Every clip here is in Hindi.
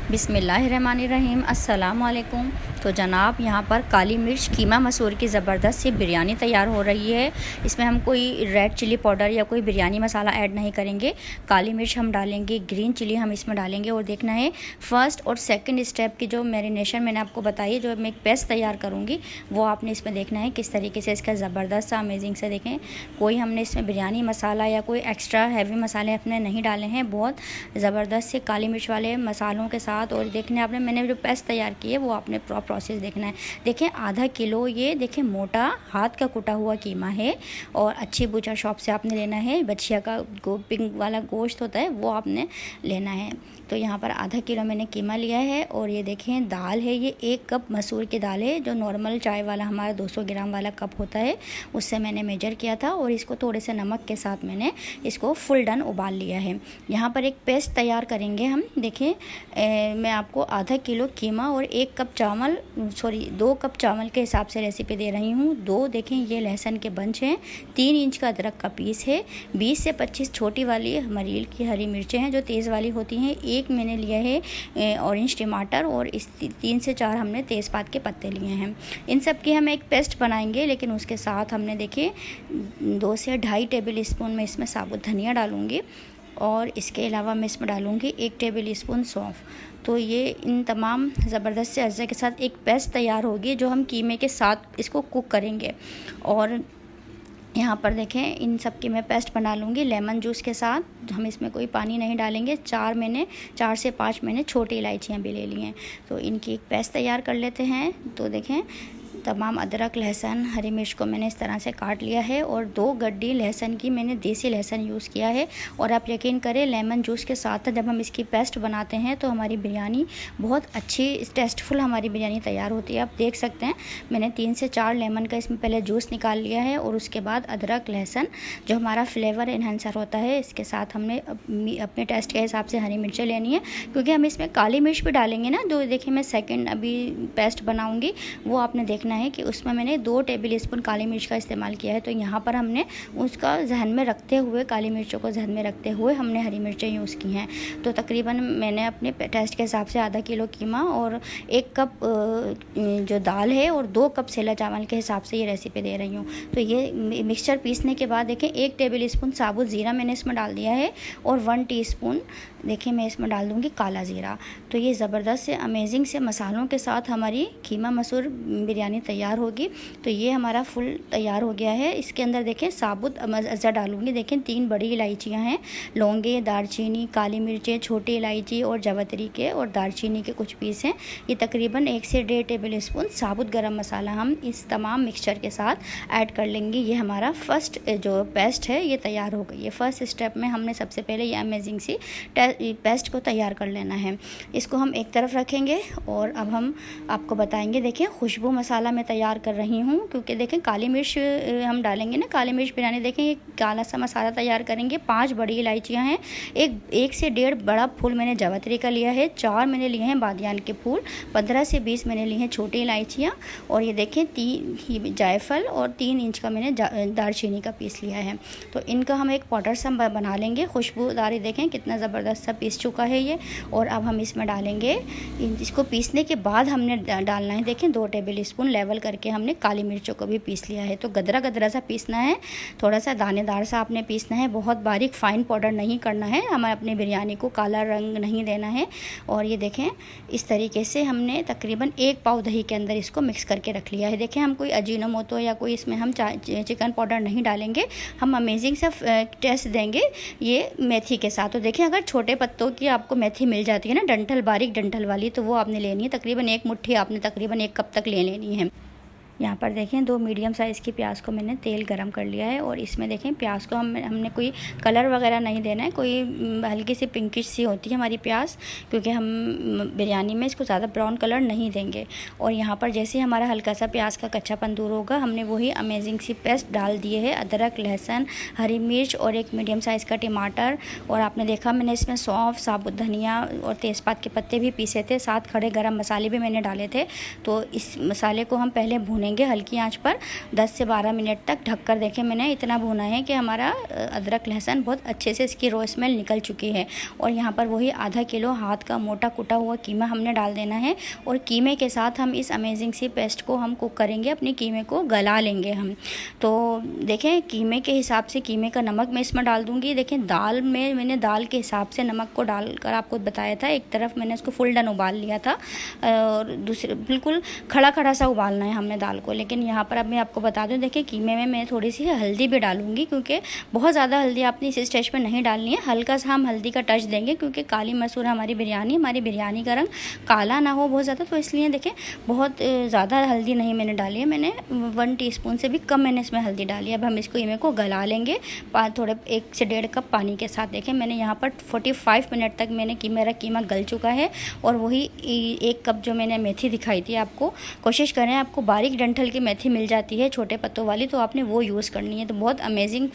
बिस्मिल्लाहिर्रहमानिर्रहीम, अस्सलाम वालेकुम। तो जनाब, यहाँ पर काली मिर्च कीमा मसूर की ज़बरदस्त सी बिरयानी तैयार हो रही है। इसमें हम कोई रेड चिली पाउडर या कोई बिरयानी मसाला ऐड नहीं करेंगे। काली मिर्च हम डालेंगे, ग्रीन चिली हम इसमें डालेंगे। और देखना है फ़र्स्ट और सेकंड स्टेप की जो मैरिनेशन मैंने आपको बताई, जो मैं एक पेस्ट तैयार करूँगी, वो आपने इसमें देखना है किस तरीके से इसका ज़बरदस्त सा अमेजिंग से देखें। कोई हमने इसमें बिरयानी मसाला या कोई एक्स्ट्रा हैवी मसाले अपने नहीं डाले हैं। बहुत ज़बरदस्त से काली मिर्च वाले मसालों के साथ। और देखने आपने मैंने जो पेस्ट तैयार की है वो आपने प्रोसेस देखना है। देखें, आधा किलो ये देखें मोटा हाथ का कुटा हुआ कीमा है। और अच्छी बूचर शॉप से आपने लेना है। बछिया का पिंक वाला गोश्त होता है, वो आपने लेना है। तो यहाँ पर आधा किलो मैंने कीमा लिया है। और ये देखें दाल है, ये 1 कप मसूर की दाल है, जो नॉर्मल चाय वाला हमारा 200 ग्राम वाला कप होता है, उससे मैंने मेजर किया था। और इसको थोड़े से नमक के साथ मैंने इसको फुल डन उबाल लिया है। यहाँ पर एक पेस्ट तैयार करेंगे हम। देखें, मैं आपको आधा किलो कीमा और 1 कप चावल 2 कप चावल के हिसाब से रेसिपी दे रही हूँ। 2 देखें ये लहसुन के बंच हैं, 3 इंच का अदरक का पीस है, 20 से 25 छोटी वाली मरील की हरी मिर्चें हैं जो तेज़ वाली होती हैं, 1 मैंने लिया है ऑरेंज टमाटर, और इस 3 से 4 हमने तेज़पात के पत्ते लिए हैं। इन सब की हम एक पेस्ट बनाएंगे, लेकिन उसके साथ हमने देखिए 2 से 2.5 टेबल स्पून में इसमें साबुत धनिया डालूँगी। और इसके अलावा मैं इसमें डालूँगी 1 टेबल स्पून सौंफ। तो ये इन तमाम ज़बरदस्त से अज़्ज़ा के साथ एक पेस्ट तैयार होगी, जो हम कीमे के साथ इसको कुक करेंगे। और यहाँ पर देखें, इन सब की मैं पेस्ट बना लूँगी लेमन जूस के साथ। हम इसमें कोई पानी नहीं डालेंगे। 4 से 5 मैंने छोटी इलायचियाँ भी ले ली हैं। तो इनकी एक पेस्ट तैयार कर लेते हैं। तो देखें, तमाम अदरक लहसुन हरी मिर्च को मैंने इस तरह से काट लिया है। और 2 गड्डी लहसुन की मैंने देसी लहसुन यूज़ किया है। और आप यकीन करें, लेमन जूस के साथ जब हम इसकी पेस्ट बनाते हैं तो हमारी बिरयानी बहुत अच्छी टेस्टफुल हमारी बिरयानी तैयार होती है। आप देख सकते हैं, मैंने 3 से 4 लेमन का इसमें पहले जूस निकाल लिया है। और उसके बाद अदरक लहसुन जो हमारा फ्लेवर इन्हेंसर होता है, इसके साथ हमने अपने टेस्ट के हिसाब से हरी मिर्चें लेनी है, क्योंकि हम इसमें काली मिर्च भी डालेंगे ना। जो देखिए मैं सेकेंड अभी पेस्ट बनाऊँगी, वो आपने देखना है कि उसमें मैंने 2 टेबल स्पून काली मिर्च का इस्तेमाल किया है। तो यहाँ पर हमने उसका जहन में रखते हुए, काली मिर्चों को जहन में रखते हुए हमने हरी मिर्चें यूज़ की हैं। तो तकरीबन मैंने अपने टेस्ट के हिसाब से आधा किलो कीमा और 1 कप जो दाल है और 2 कप सेला चावल के हिसाब से ये रेसिपी दे रही हूँ। तो ये मिक्सचर पीसने के बाद देखें 1 टेबल स्पून साबुत ज़ीरा मैंने इसमें डाल दिया है। और 1 टीस्पून देखिए मैं इसमें डाल दूँगी काला ज़ीरा। तो ये ज़बरदस्त से अमेजिंग से मसालों के साथ हमारी कीमा मसूर बिरयानी तैयार होगी। तो ये हमारा फुल तैयार हो गया है। इसके अंदर देखें साबुत अज़ा डालूंगी। देखें 3 बड़ी इलायचियां हैं, लौंगे, दालचीनी, काली मिर्चें, छोटी इलायची और जवतरी के और दालचीनी के कुछ पीस हैं। ये तकरीबन 1 से 1.5 टेबल स्पून साबुत गरम मसाला हम इस तमाम मिक्सचर के साथ ऐड कर लेंगे। ये हमारा फर्स्ट जो पेस्ट है ये तैयार हो गई है। फर्स्ट स्टेप में हमने सबसे पहले ये अमेजिंग सी पेस्ट को तैयार कर लेना है। इसको हम एक तरफ रखेंगे। और अब हम आपको बताएंगे, देखें खुशबू मसाला मैं तैयार कर रही हूँ, क्योंकि देखें काली मिर्च हम डालेंगे ना, काली मिर्च बिरयानी। देखें ये काला सा मसाला तैयार करेंगे। 5 बड़ी इलायचियाँ हैं, एक से 1.5 बड़ा फूल मैंने जावित्री का लिया है, 4 मैंने लिए हैं बादियान के फूल, 15 से 20 मैंने लिए हैं छोटी इलायचियाँ। और ये देखें 3 जायफल और 3 इंच का मैंने दालचीनी का पीस लिया है। तो इनका हम एक पाउडर सा बना लेंगे। खुशबूदारी देखें कितना ज़बरदस्त सा पीस चुका है ये। और अब हम इसमें डालेंगे, इसको पीसने के बाद हमने डालना है, देखें 2 टेबल स्पून लेवल करके हमने काली मिर्चों को भी पीस लिया है। तो गदरा गदरा सा पीसना है, थोड़ा सा दानेदार सा आपने पीसना है, बहुत बारीक फाइन पाउडर नहीं करना है। हमें अपनी बिरयानी को काला रंग नहीं देना है। और ये देखें इस तरीके से हमने तकरीबन 1 पाव दही के अंदर इसको मिक्स करके रख लिया है। देखें हम कोई अजीनोमोटो या कोई इसमें हम चिकन पाउडर नहीं डालेंगे, हम अमेजिंग सा टेस्ट देंगे ये मेथी के साथ। तो देखें अगर छोटे पत्तों की आपको मेथी मिल जाती है ना, डंठल बारीक डंठल वाली, तो वो आपने लेनी है। तकरीबन 1 मुट्ठी आपने तकरीबन 1 कप तक ले लेनी है। यहाँ पर देखें 2 मीडियम साइज़ की प्याज को मैंने तेल गरम कर लिया है। और इसमें देखें प्याज को हमने कोई कलर वगैरह नहीं देना है, कोई हल्की सी पिंकिश सी होती है हमारी प्याज, क्योंकि हम बिरयानी में इसको ज़्यादा ब्राउन कलर नहीं देंगे। और यहाँ पर जैसे हमारा हल्का सा प्याज का कच्चापन दूर होगा, हमने वही अमेजिंग सी पेस्ट डाल दिए है, अदरक लहसुन हरी मिर्च और 1 मीडियम साइज़ का टमाटर। और आपने देखा मैंने इसमें सौंफ, साबुत धनिया और तेज़पात के पत्ते भी पीसे थे, साथ खड़े गरम मसाले भी मैंने डाले थे। तो इस मसाले को हम पहले भून भूनेंगे हल्की आंच पर 10 से 12 मिनट तक ढककर। देखें मैंने इतना भुना है कि हमारा अदरक लहसुन बहुत अच्छे से इसकी रॉ स्मेल निकल चुकी है। और यहाँ पर वही आधा किलो हाथ का मोटा कुटा हुआ कीमा हमने डाल देना है और कीमे के साथ हम इस अमेजिंग सी पेस्ट को हम कुक करेंगे, अपने कीमे को गला लेंगे हम। तो देखें कीमे के हिसाब से कीमे का नमक मैं इसमें डाल दूँगी। देखें दाल में मैंने दाल के हिसाब से नमक को डालकर आपको बताया था। एक तरफ मैंने इसको फुल डन उबाल लिया था और दूसरे बिल्कुल खड़ा खड़ा सा उबालना है हमने दाल को। लेकिन यहाँ पर अब मैं आपको बता दूँ, देखिए कीमे में मैं थोड़ी सी हल्दी भी डालूंगी, क्योंकि बहुत ज़्यादा हल्दी आपने इस स्टेज पर नहीं डालनी है। हल्का सा हम हल्दी का टच देंगे, क्योंकि काली मसूर हमारी बिरयानी का रंग काला ना हो बहुत ज़्यादा, तो इसलिए देखें बहुत ज़्यादा हल्दी नहीं मैंने डाली है। मैंने 1 टीस्पून से भी कम मैंने इसमें हल्दी डाली है। अब हम इसको कीमे को गला लेंगे थोड़े 1 से 1.5 कप पानी के साथ। देखें मैंने यहाँ पर 45 मिनट तक मेरा कीमा गल चुका है। और वही 1 कप जो मैंने मेथी दिखाई थी आपको, कोशिश करें आपको बारीक डंठल की मेथी मिल जाती है छोटे पत्तों वाली, तो आपने वो यूज़ करनी है। तो बहुत अमेजिंग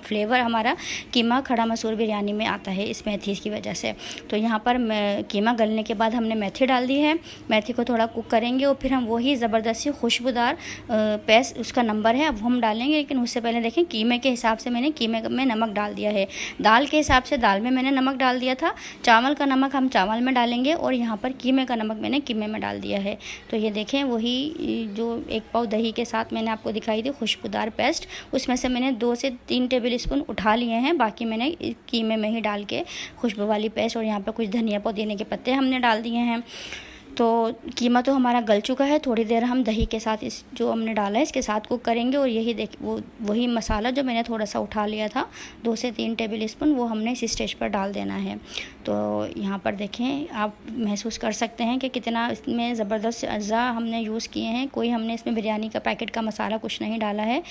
फ्लेवर हमारा कीमा खड़ा मसूर बिरयानी में आता है इस मेथी की वजह से। तो यहाँ पर कीमा गलने के बाद हमने मेथी डाल दी है। मेथी को थोड़ा कुक करेंगे और फिर हम वही ज़बरदस्ती खुशबूदार पेस्ट, उसका नंबर है अब हम डालेंगे। लेकिन उससे पहले देखें कीमे के हिसाब से मैंने कीमे में नमक डाल दिया है। दाल के हिसाब से दाल में मैंने नमक डाल दिया था। चावल का नमक हम चावल में डालेंगे और यहाँ पर कीमे का नमक मैंने कीमे में डाल दिया है। तो ये देखें वही जो 1 पाव दही के साथ मैंने आपको दिखाई थी खुशबूदार पेस्ट, उसमें से मैंने 2 से 3 टेबल स्पून उठा लिए हैं। बाकी मैंने कीमे में ही डाल के खुशबू वाली पेस्ट और यहाँ पर कुछ धनिया पुदीने के पत्ते हमने डाल दिए हैं। तो कीमा तो हमारा गल चुका है। थोड़ी देर हम दही के साथ इस जो हमने डाला है इसके साथ कुक करेंगे। और यही वही मसाला जो मैंने थोड़ा सा उठा लिया था 2 से 3 टेबल स्पून, वो हमने इस स्टेज पर डाल देना है। तो यहाँ पर देखें आप महसूस कर सकते हैं कि कितना इसमें ज़बरदस्त अज़ा हमने यूज़ किए हैं। कोई हमने इसमें बिरयानी का पैकेट का मसाला कुछ नहीं डाला है।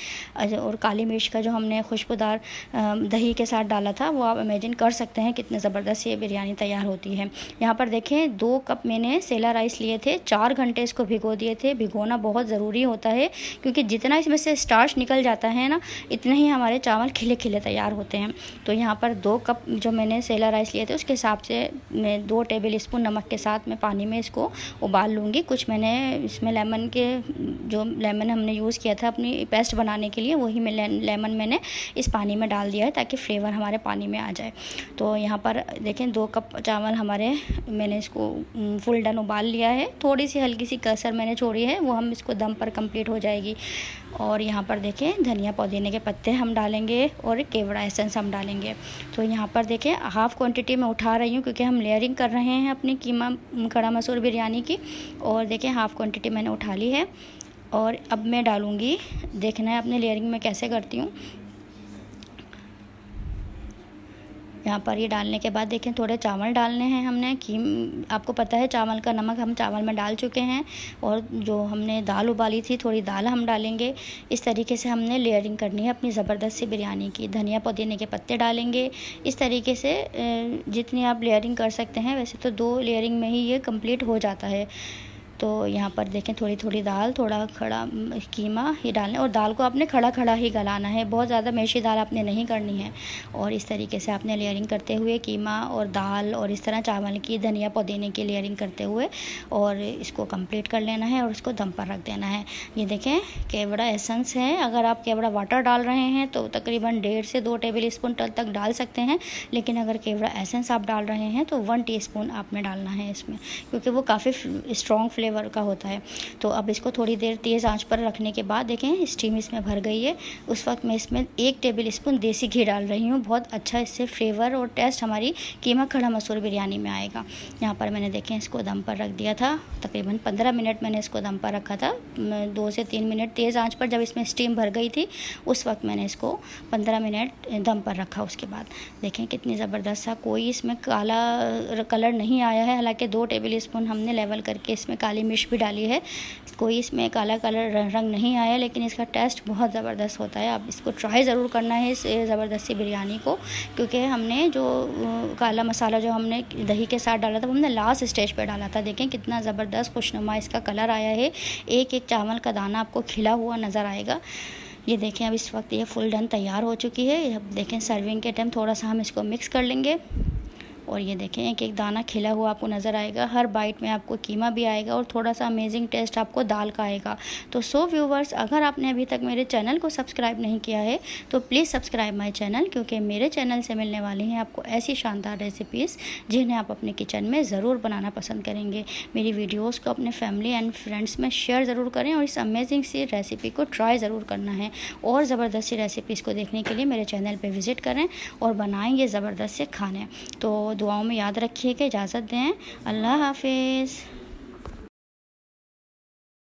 और काली मिर्च का जो हमने खुशबूदार दही के साथ डाला था, वो आप इमेजिन कर सकते हैं कितने ज़बरदस्त ये बिरयानी तैयार होती है। यहाँ पर देखें 2 कप मैंने सेला राइस लिए थे, 4 घंटे इसको भिगो दिए थे। भिगोना बहुत ज़रूरी होता है, क्योंकि जितना इसमें से स्टार्च निकल जाता है ना, इतने ही हमारे चावल खिले खिले तैयार होते हैं। तो यहाँ पर 2 कप जो मैंने सेला राइस लिए थे उसके हिसाब से मैं 2 टेबल स्पून नमक के साथ मैं पानी में इसको उबाल लूँगी। कुछ मैंने इसमें लेमन हमने यूज़ किया था अपनी पेस्ट बनाने के लिए, वही लेमन मैंने इस पानी में डाल दिया है ताकि फ्लेवर हमारे पानी में आ जाए। तो यहाँ पर देखें 2 कप चावल हमारे, मैंने इसको फुल डन उबाल लिया है। थोड़ी सी हल्की सी कसर मैंने छोड़ी है, वो हम इसको दम पर कंप्लीट हो जाएगी। और यहाँ पर देखें धनिया पुदीने के पत्ते हम डालेंगे और केवड़ा एसेंस हम डालेंगे। तो यहाँ पर देखें हाफ़ क्वांटिटी में उठा रही हूँ, क्योंकि हम लेयरिंग कर रहे हैं अपनी कीमा खड़ा मसूर बिरयानी की। और देखें हाफ़ क्वांटिटी मैंने उठा ली है। और अब मैं डालूँगी, देखना है अपने लेयरिंग में कैसे करती हूँ। यहाँ पर ये डालने के बाद देखें थोड़े चावल डालने हैं हमने। आपको पता है चावल का नमक हम चावल में डाल चुके हैं। और जो हमने दाल उबाली थी, थोड़ी दाल हम डालेंगे। इस तरीके से हमने लेयरिंग करनी है अपनी ज़बरदस्त सी बिरयानी की। धनिया पुदीने के पत्ते डालेंगे। इस तरीके से जितनी आप लेयरिंग कर सकते हैं, वैसे तो 2 लेयरिंग में ही ये कंप्लीट हो जाता है। तो यहाँ पर देखें थोड़ी थोड़ी दाल, थोड़ा खड़ा कीमा ही डालना, और दाल को आपने खड़ा खड़ा ही गलाना है, बहुत ज़्यादा मैशी दाल आपने नहीं करनी है। और इस तरीके से आपने लेयरिंग करते हुए कीमा और दाल और इस तरह चावल की धनिया पुदीने की लेयरिंग करते हुए और इसको कंप्लीट कर लेना है और इसको दम पर रख देना है। ये देखें केवड़ा एसेंस है। अगर आप केवड़ा वाटर डाल रहे हैं तो तकरीबन 1.5 से 2 टेबल स्पून तक डाल सकते हैं। लेकिन अगर केवड़ा एसेंस आप डाल रहे हैं तो 1 टीस्पून आपने डालना है इसमें, क्योंकि वो काफ़ी स्ट्रॉन्ग फ्लेवर का होता है। तो अब इसको थोड़ी देर तेज़ आंच पर रखने के बाद देखें स्टीम इसमें भर गई है। उस वक्त मैं इसमें 1 टेबल स्पून देसी घी डाल रही हूँ। बहुत अच्छा इससे फ्लेवर और टेस्ट हमारी कीमा खड़ा मसूर बिरयानी में आएगा। यहाँ पर मैंने देखें इसको दम पर रख दिया था। तकरीबन 15 मिनट मैंने इसको दम पर रखा था। 2 से 3 मिनट तेज़ आंच पर, जब इसमें स्टीम भर गई थी उस वक्त मैंने इसको 15 मिनट दम पर रखा। उसके बाद देखें कितनी ज़बरदस्त सा, कोई इसमें काला कलर नहीं आया है। हालांकि 2 टेबल स्पून हमने लेवल करके इसमें काली मिर्च भी डाली है, कोई इसमें काला कलर रंग नहीं आया, लेकिन इसका टेस्ट बहुत ज़बरदस्त होता है। आप इसको ट्राई ज़रूर करना है इस ज़बरदस्ती बिरयानी को, क्योंकि हमने जो काला मसाला जो हमने दही के साथ डाला था वो हमने लास्ट स्टेज पे डाला था। देखें कितना ज़बरदस्त खुशनुमा इसका कलर आया है। एक एक चावल का दाना आपको खिला हुआ नज़र आएगा। ये देखें अब इस वक्त ये फुल डन तैयार हो चुकी है। अब देखें सर्विंग के टाइम थोड़ा सा हम इसको मिक्स कर लेंगे। और ये देखें एक एक दाना खिला हुआ आपको नज़र आएगा। हर बाइट में आपको कीमा भी आएगा और थोड़ा सा अमेजिंग टेस्ट आपको दाल का आएगा। तो सो व्यूवर्स, अगर आपने अभी तक मेरे चैनल को सब्सक्राइब नहीं किया है तो प्लीज़ सब्सक्राइब माई चैनल, क्योंकि मेरे चैनल से मिलने वाली हैं आपको ऐसी शानदार रेसिपीज़ जिन्हें आप अपने किचन में ज़रूर बनाना पसंद करेंगे। मेरी वीडियोज़ को अपने फैमिली एंड फ्रेंड्स में शेयर ज़रूर करें और इस अमेजिंग सी रेसिपी को ट्राई ज़रूर करना है। और ज़बरदस्त सी रेसिपीज़ को देखने के लिए मेरे चैनल पे विज़िट करें और बनाएंगे ज़बरदस्त से खाने। तो दुआओं में याद रखिएगा। इजाज़त दें। अल्लाह हाफिज़।